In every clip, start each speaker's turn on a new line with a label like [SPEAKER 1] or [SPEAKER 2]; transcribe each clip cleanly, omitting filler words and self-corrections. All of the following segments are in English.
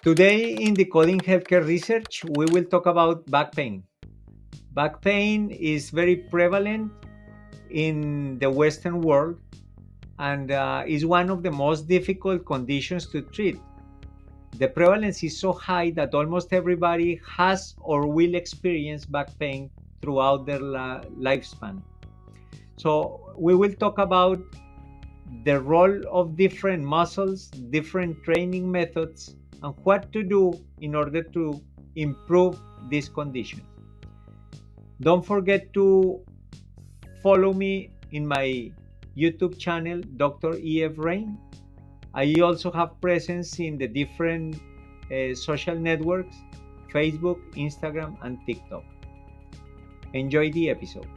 [SPEAKER 1] Today in Decoding Healthcare Research, we will talk about back pain. Back pain is very prevalent in the Western world and is one of the most difficult conditions to treat. The prevalence is so high that almost everybody has or will experience back pain throughout their lifespan. So, we will talk about the role of different muscles, different training methods, and what to do in order to improve this condition. Don't forget to follow me in my YouTube channel, Dr. EF Rain. I also have presence in the different social networks, Facebook, Instagram, and TikTok. Enjoy the episode.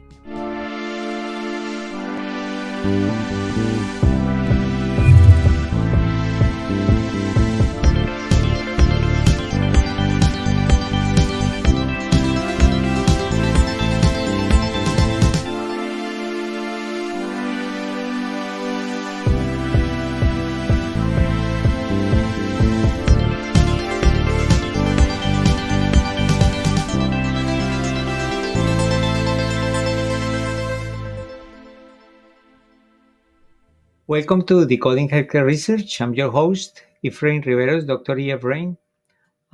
[SPEAKER 1] Welcome to Decoding Healthcare Research. I'm your host, Efrain Riveros, Dr. E.F. Rain.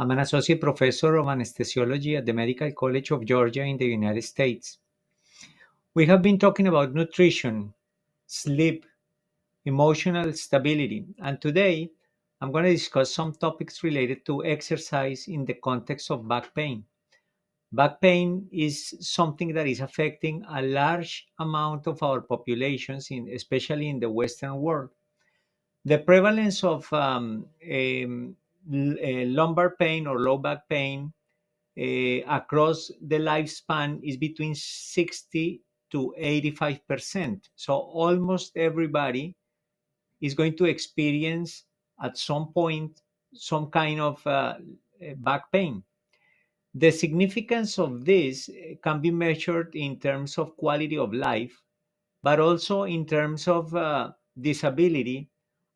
[SPEAKER 1] I'm an associate professor of anesthesiology at the Medical College of Georgia in the United States. We have been talking about nutrition, sleep, emotional stability, and today I'm going to discuss some topics related to exercise in the context of back pain. Back pain is something that is affecting a large amount of our populations, especially in the Western world. The prevalence of lumbar pain or low back pain across the lifespan is between 60 to 85%. So almost everybody is going to experience at some point some kind of back pain. The significance of this can be measured in terms of quality of life, but also in terms of disability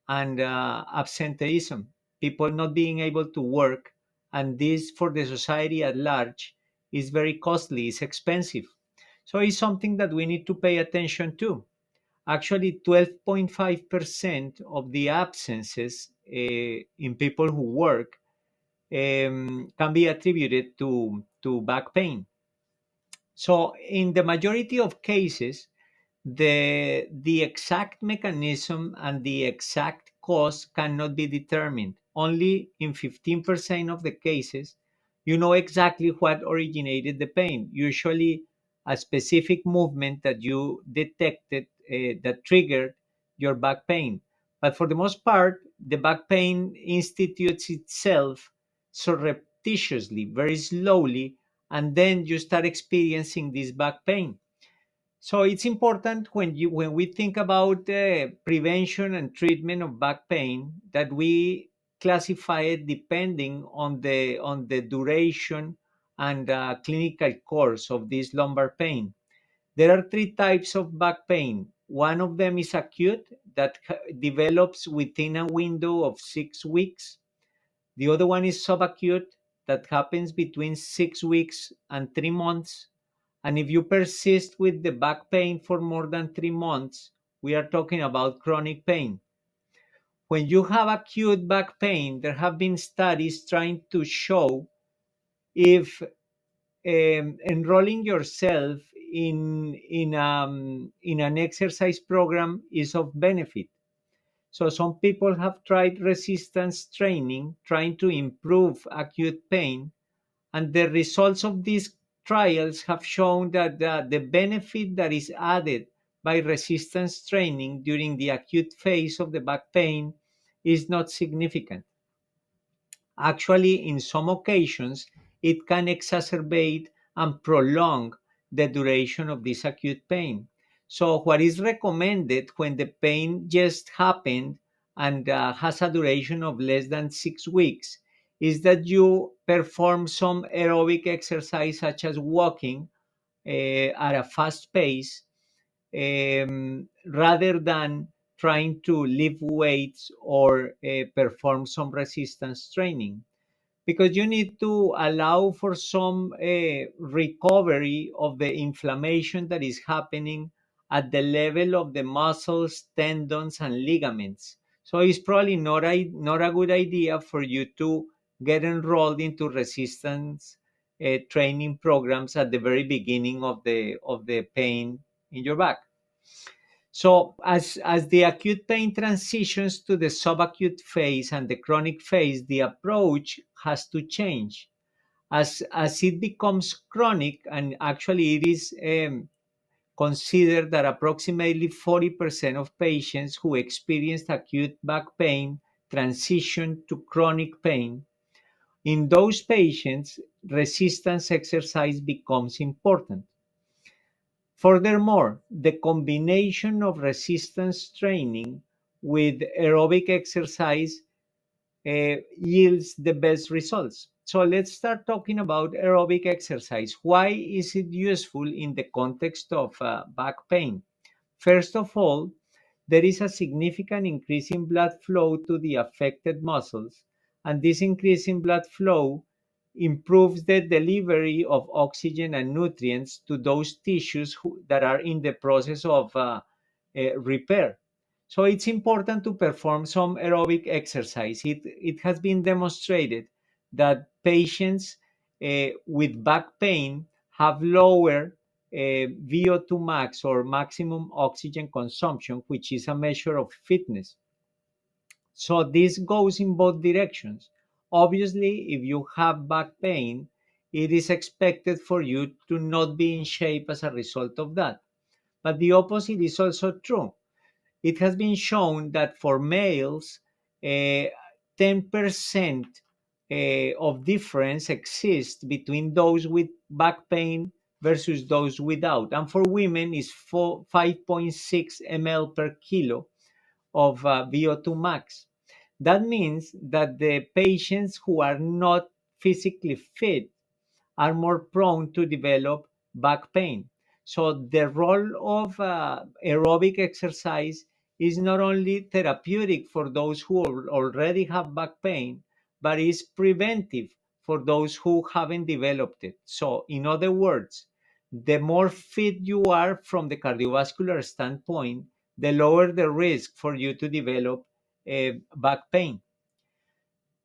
[SPEAKER 1] and absenteeism, people not being able to work. And this, for the society at large, is very costly, it's expensive. So it's something that we need to pay attention to. Actually, 12.5% of the absences in people who work can be attributed to back pain. So, in the majority of cases, the exact mechanism and the exact cause cannot be determined. Only in 15% of the cases, you know exactly what originated the pain. Usually, a specific movement that you detected that triggered your back pain. But for the most part, the back pain institutes itself surreptitiously, very slowly, and then you start experiencing this back pain. So it's important when we think about prevention and treatment of back pain that we classify it depending on the duration and clinical course of this lumbar pain. There are three types of back pain. One of them is acute that develops within a window of 6 weeks. The other one is subacute that happens between 6 weeks and 3 months. And if you persist with the back pain for more than 3 months, we are talking about chronic pain. When you have acute back pain, there have been studies trying to show if enrolling yourself in an exercise program is of benefit. So some people have tried resistance training, trying to improve acute pain, and the results of these trials have shown that the benefit that is added by resistance training during the acute phase of the back pain is not significant. Actually, in some occasions, it can exacerbate and prolong the duration of this acute pain. So, what is recommended when the pain just happened and has a duration of less than 6 weeks is that you perform some aerobic exercise, such as walking at a fast pace, rather than trying to lift weights or perform some resistance training. because you need to allow for some recovery of the inflammation that is happening at the level of the muscles, tendons, and ligaments. So it's probably not a good idea for you to get enrolled into resistance training programs at the very beginning of the pain in your back. So as the acute pain transitions to the subacute phase and the chronic phase, the approach has to change. As it becomes chronic, and actually it is considered that approximately 40% of patients who experienced acute back pain transition to chronic pain. In those patients, resistance exercise becomes important. Furthermore, the combination of resistance training with aerobic exercise yields the best results. So let's start talking about aerobic exercise. Why is it useful in the context of back pain? First of all, there is a significant increase in blood flow to the affected muscles, and this increase in blood flow improves the delivery of oxygen and nutrients to those tissues that are in the process of repair. So it's important to perform some aerobic exercise. It has been demonstrated that patients with back pain have lower VO2 max, or maximum oxygen consumption, which is a measure of fitness. So this goes in both directions. Obviously, if you have back pain, it is expected for you to not be in shape as a result of that. But the opposite is also true. It has been shown that for males, 10% of difference exists between those with back pain versus those without. And for women, is 5.6 ml per kilo of VO2 max. That means that the patients who are not physically fit are more prone to develop back pain. So the role of aerobic exercise is not only therapeutic for those who already have back pain, but is preventive for those who haven't developed it. So, in other words, the more fit you are from the cardiovascular standpoint, the lower the risk for you to develop back pain.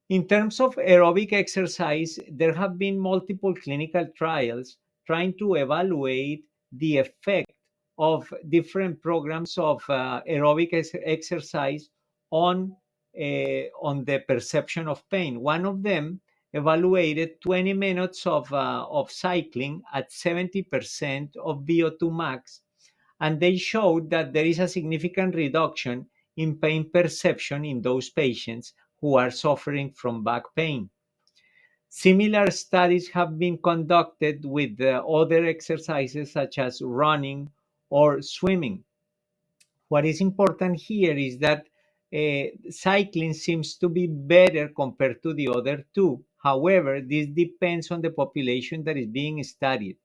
[SPEAKER 1] In terms of aerobic exercise, there have been multiple clinical trials trying to evaluate the effect of different programs of aerobic exercise on the perception of pain. One of them evaluated 20 minutes of cycling at 70% of VO2 max, and they showed that there is a significant reduction in pain perception in those patients who are suffering from back pain. Similar studies have been conducted with other exercises such as running or swimming. What is important here is that cycling seems to be better compared to the other two. However, this depends on the population that is being studied.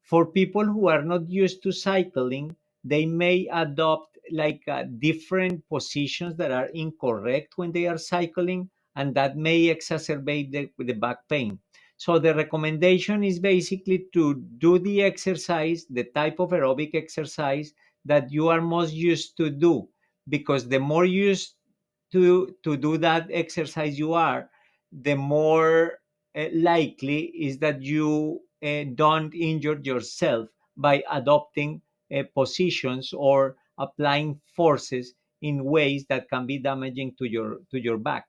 [SPEAKER 1] For people who are not used to cycling, they may adopt like different positions that are incorrect when they are cycling, and that may exacerbate the back pain. So the recommendation is basically to do the exercise, the type of aerobic exercise that you are most used to do, because the more used to do that exercise you are, the more likely is that you don't injure yourself by adopting positions or applying forces in ways that can be damaging to your back.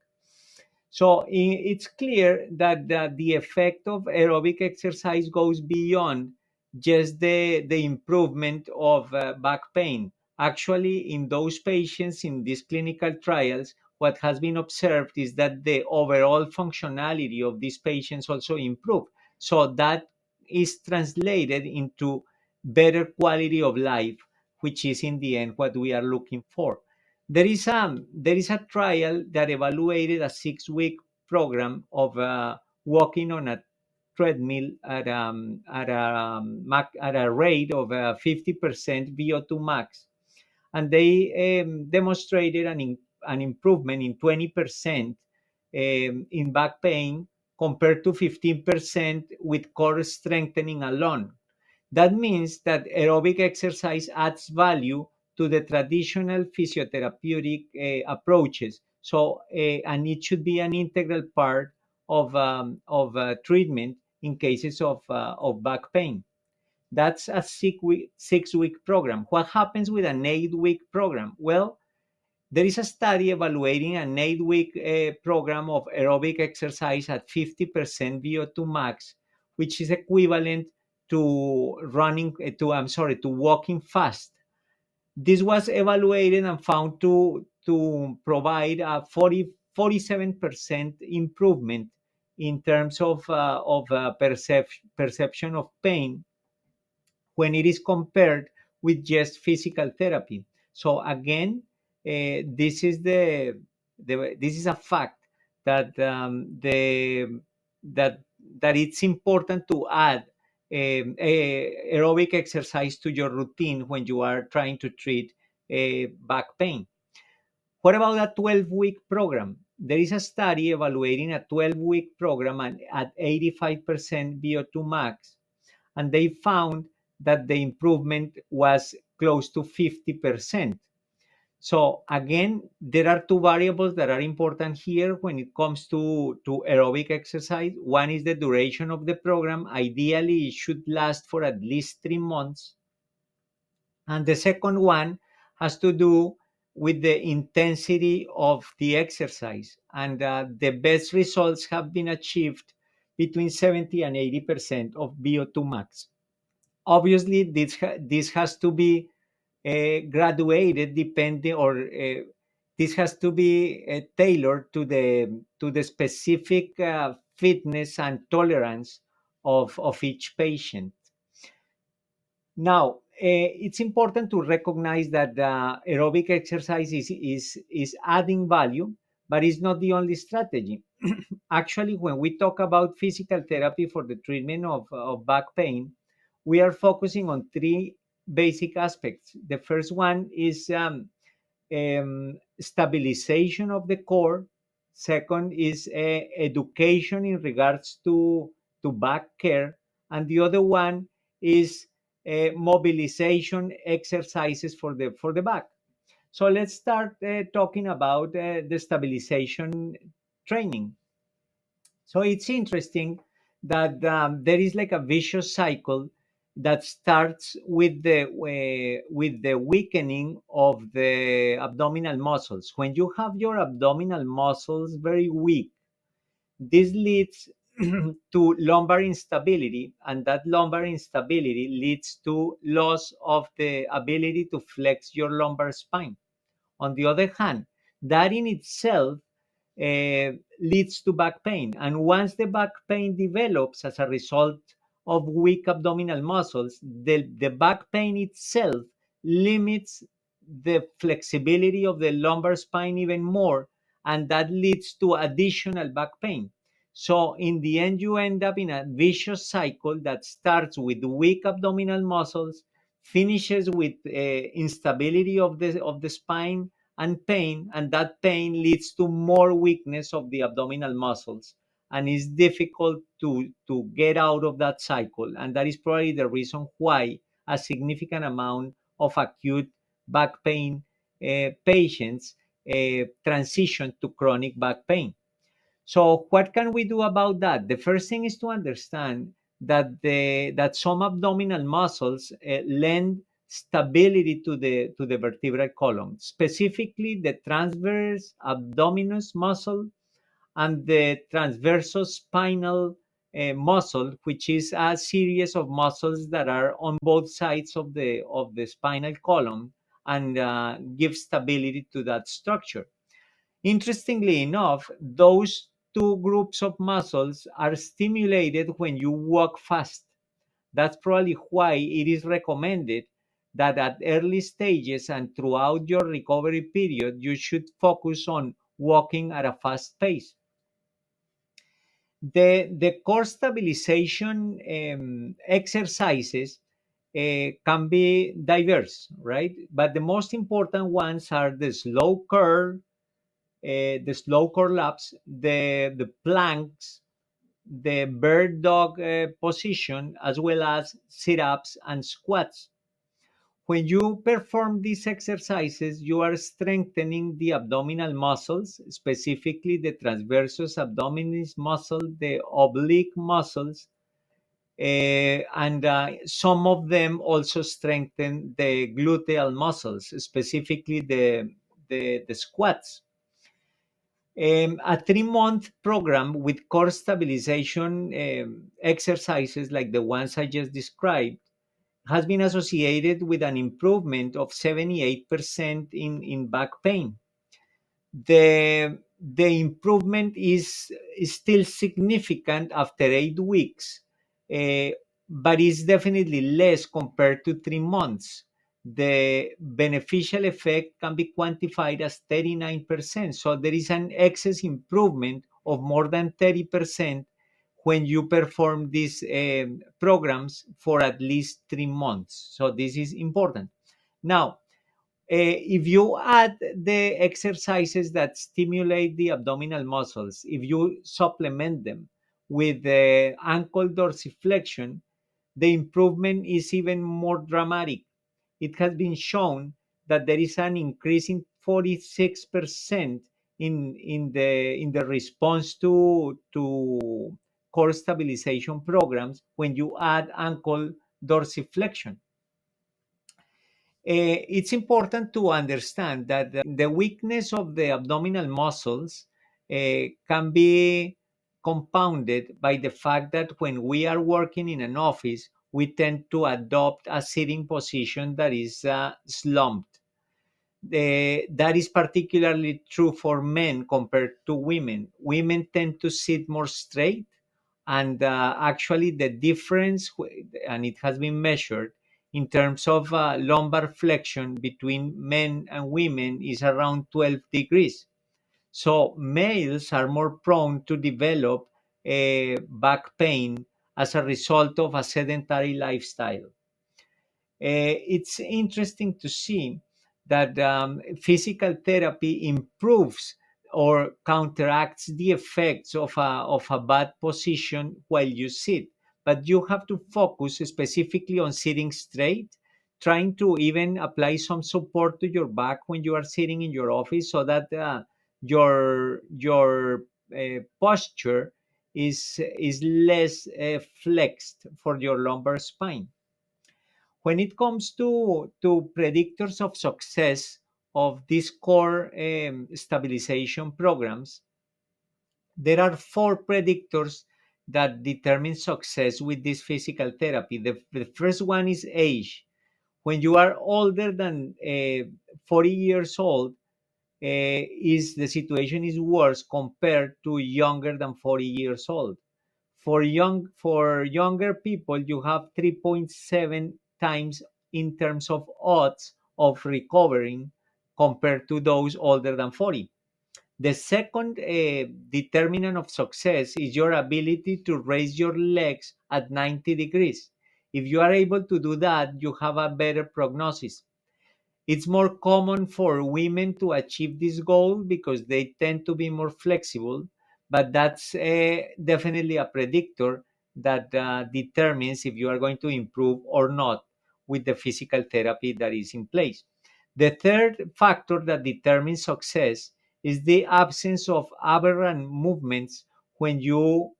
[SPEAKER 1] So it's clear that the effect of aerobic exercise goes beyond just the improvement of back pain. Actually, in those patients in these clinical trials, what has been observed is that the overall functionality of these patients also improve. So that is translated into better quality of life, which is in the end what we are looking for. There is a trial that evaluated a 6-week program of walking on a treadmill at a rate of 50% VO2 max, and they demonstrated an improvement in 20% in back pain compared to 15% with core strengthening alone. That means that aerobic exercise adds value to the traditional physiotherapeutic approaches. So, and it should be an integral part of treatment in cases of back pain. That's a 6 week program. What happens with an 8 week program? Well, there is a study evaluating an 8 week program of aerobic exercise at 50% VO2 max, which is equivalent to to walking fast. This was evaluated and found to provide a 47% improvement in terms of perception of pain when it is compared with just physical therapy. So again, this is a fact that that that it's important to add aerobic exercise to your routine when you are trying to treat back pain. What about a 12-week program? There is a study evaluating a 12-week program at 85% VO2 max, and they found that the improvement was close to 50%. So again, there are two variables that are important here when it comes to aerobic exercise. One is the duration of the program. Ideally, it should last for at least 3 months. And the second one has to do with the intensity of the exercise. And the best results have been achieved between 70 and 80% of VO2 max. Obviously, this has to be graduated depending, or this has to be tailored to the specific fitness and tolerance of each patient. Now, it's important to recognize that aerobic exercise is adding value, but it's not the only strategy. Actually, when we talk about physical therapy for the treatment of back pain, we are focusing on three basic aspects. The first one is stabilization of the core. Second is education in regards to back care. And the other one is mobilization exercises for the back. So let's start talking about the stabilization training. So it's interesting that there is like a vicious cycle that starts with the weakening of the abdominal muscles. When you have your abdominal muscles very weak, this leads to lumbar instability, and that lumbar instability leads to loss of the ability to flex your lumbar spine. On the other hand, that in itself leads to back pain. And once the back pain develops as a result of weak abdominal muscles, the back pain itself limits the flexibility of the lumbar spine even more, and that leads to additional back pain. So, in the end, you end up in a vicious cycle that starts with weak abdominal muscles, finishes with instability of the spine and pain, and that pain leads to more weakness of the abdominal muscles, and it's difficult to get out of that cycle. And that is probably the reason why a significant amount of acute back pain patients transition to chronic back pain. So what can we do about that? The first thing is to understand that some abdominal muscles lend stability to the vertebral column, specifically the transverse abdominis muscle and the transverso spinal muscle, which is a series of muscles that are on both sides of the spinal column and give stability to that structure. Interestingly enough, those two groups of muscles are stimulated when you walk fast. That's probably why it is recommended that at early stages and throughout your recovery period, you should focus on walking at a fast pace. The core stabilization exercises can be diverse, right? But the most important ones are the slow curl, the slow collapse, the planks, the bird dog position, as well as sit-ups and squats. When you perform these exercises, you are strengthening the abdominal muscles, specifically the transversus abdominis muscle, the oblique muscles, and some of them also strengthen the gluteal muscles, specifically the squats. A 3-month program with core stabilization exercises like the ones I just described has been associated with an improvement of 78% in back pain. The improvement is still significant after 8 weeks, uh, but is definitely less compared to 3 months. The beneficial effect can be quantified as 39%. So there is an excess improvement of more than 30% when you perform these programs for at least 3 months. So this is important. Now, if you add the exercises that stimulate the abdominal muscles, if you supplement them with the ankle dorsiflexion, the improvement is even more dramatic. It has been shown that there is an increase in 46% in the response to core stabilization programs when you add ankle dorsiflexion. It's important to understand that the weakness of the abdominal muscles can be compounded by the fact that when we are working in an office, we tend to adopt a sitting position that is slumped. That is particularly true for men compared to women. Women tend to sit more straight, and actually, the difference, and it has been measured in terms of lumbar flexion between men and women, is around 12 degrees. So, males are more prone to develop back pain as a result of a sedentary lifestyle. It's interesting to see that physical therapy improves or counteracts the effects of a bad position while you sit. But you have to focus specifically on sitting straight, trying to even apply some support to your back when you are sitting in your office so that your posture is less flexed for your lumbar spine. When it comes to predictors of success of these core stabilization programs, there are 4 predictors that determine success with this physical therapy. The first one is age. When you are older than 40 years old, is the situation is worse compared to younger than 40 years old. For younger people, you have 3.7 times in terms of odds of recovering compared to those older than 40. The second determinant of success is your ability to raise your legs at 90 degrees. If you are able to do that, you have a better prognosis. It's more common for women to achieve this goal because they tend to be more flexible, but that's definitely a predictor that determines if you are going to improve or not with the physical therapy that is in place. The third factor that determines success is the absence of aberrant movements when you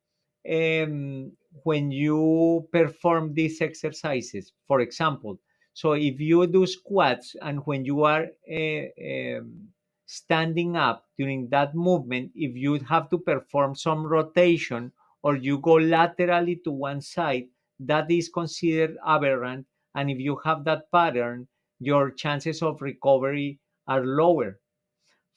[SPEAKER 1] um, when you perform these exercises. For example, so if you do squats and when you are standing up during that movement, if you have to perform some rotation or you go laterally to one side, that is considered aberrant. And if you have that pattern, your chances of recovery are lower.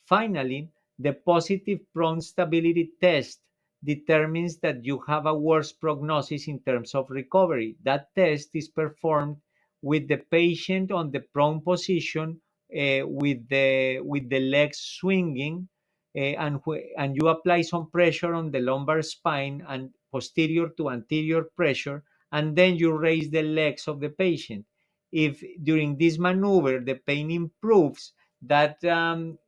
[SPEAKER 1] Finally, the positive prone stability test determines that you have a worse prognosis in terms of recovery. That test is performed with the patient on the prone position, with the legs swinging, and you apply some pressure on the lumbar spine and posterior to anterior pressure, and then you raise the legs of the patient. If during this maneuver the pain improves, that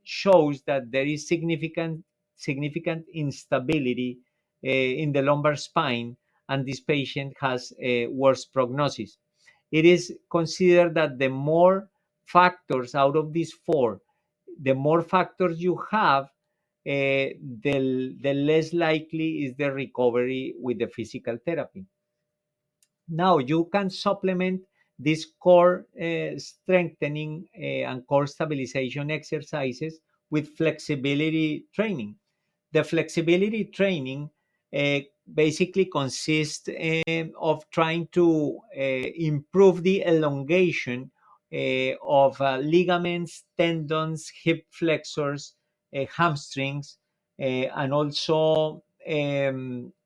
[SPEAKER 1] shows that there is significant instability in the lumbar spine, and this patient has a worse prognosis. It is considered that the more factors out of these four, the more factors you have, the less likely is the recovery with the physical therapy. Now you can supplement this core strengthening and core stabilization exercises with flexibility training. The flexibility training uh, basically consists of trying to improve the elongation of ligaments, tendons, hip flexors, hamstrings, and also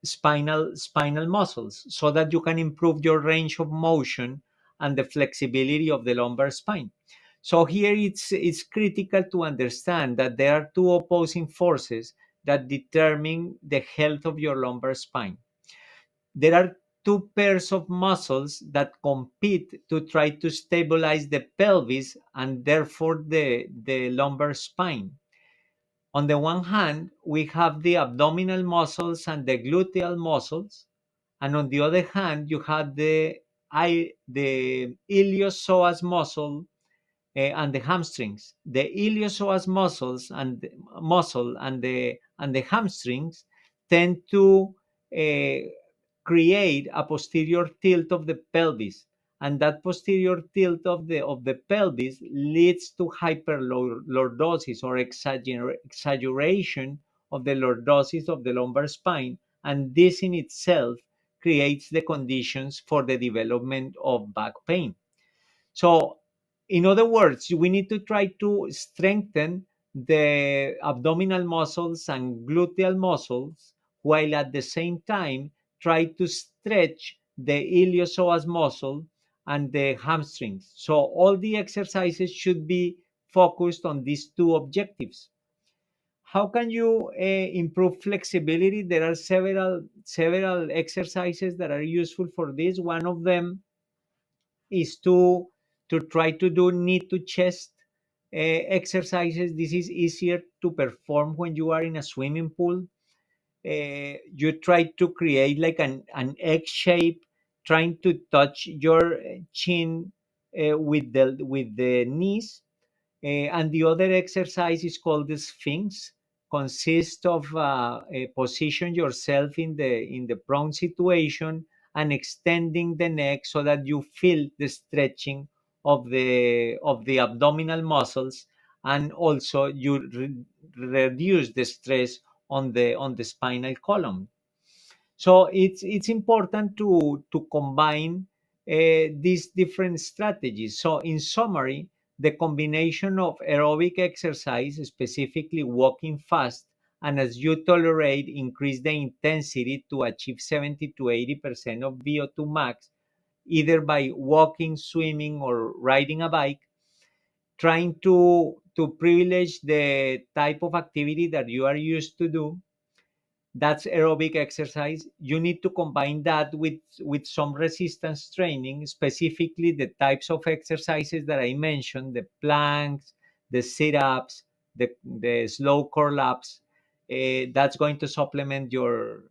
[SPEAKER 1] spinal muscles, so that you can improve your range of motion and the flexibility of the lumbar spine. So here it's critical to understand that there are two opposing forces that determine the health of your lumbar spine. There are two pairs of muscles that compete to try to stabilize the pelvis and therefore the lumbar spine. On the one hand, we have the abdominal muscles and the gluteal muscles, and on the other hand, you have the iliopsoas and the hamstrings. The iliopsoas muscle and the hamstrings tend to uh, create a posterior tilt of the pelvis, and that posterior tilt of the pelvis leads to hyperlordosis or exaggeration of the lordosis of the lumbar spine, and this in itself creates the conditions for the development of back pain. So, in other words, we need to try to strengthen the abdominal muscles and gluteal muscles, while at the same time try to stretch the iliopsoas muscle and the hamstrings. So all the exercises should be focused on these two objectives. How can you improve flexibility? There are several exercises that are useful for this. One of them is to try to do knee to chest exercises. This is easier to perform when you are in a swimming pool. You try to create like an egg shape, trying to touch your chin with the knees. And the other exercise is called the Sphinx. Consists of position yourself in the prone situation and extending the neck so that you feel the stretching of the abdominal muscles, and also you reduce the stress on the spinal column. So it's important to combine these different strategies. So in summary, the combination of aerobic exercise, specifically walking fast, and as you tolerate, increase the intensity to achieve 70 to 80% of VO2 max, either by walking, swimming, or riding a bike, trying to privilege the type of activity that you are used to do. That's aerobic exercise. You need to combine that with some resistance training, specifically the types of exercises that I mentioned: the planks, the sit-ups, the slow curl ups. That's going to supplement your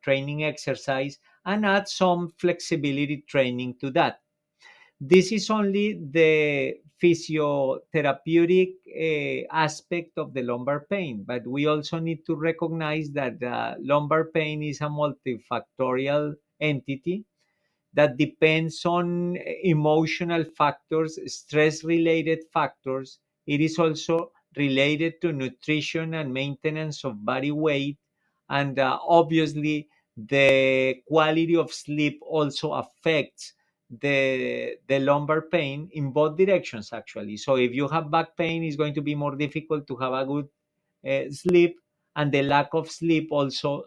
[SPEAKER 1] training exercise, and add some flexibility training to that. This is only the physiotherapeutic aspect of the lumbar pain, but we also need to recognize that lumbar pain is a multifactorial entity that depends on emotional factors, stress related factors. It is also related to nutrition and maintenance of body weight. And obviously, the quality of sleep also affects the lumbar pain in both directions, actually. So if you have back pain, it's going to be more difficult to have a good sleep, and the lack of sleep also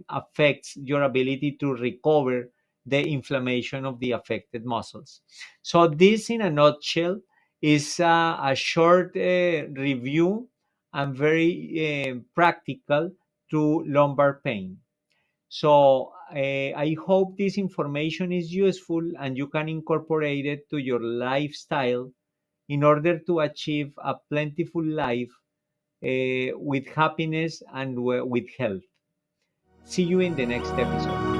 [SPEAKER 1] affects your ability to recover the inflammation of the affected muscles. So, this in a nutshell is a short review and very practical to lumbar pain. So, I hope this information is useful and you can incorporate it to your lifestyle in order to achieve a plentiful life with happiness and with health. See you in the next episode.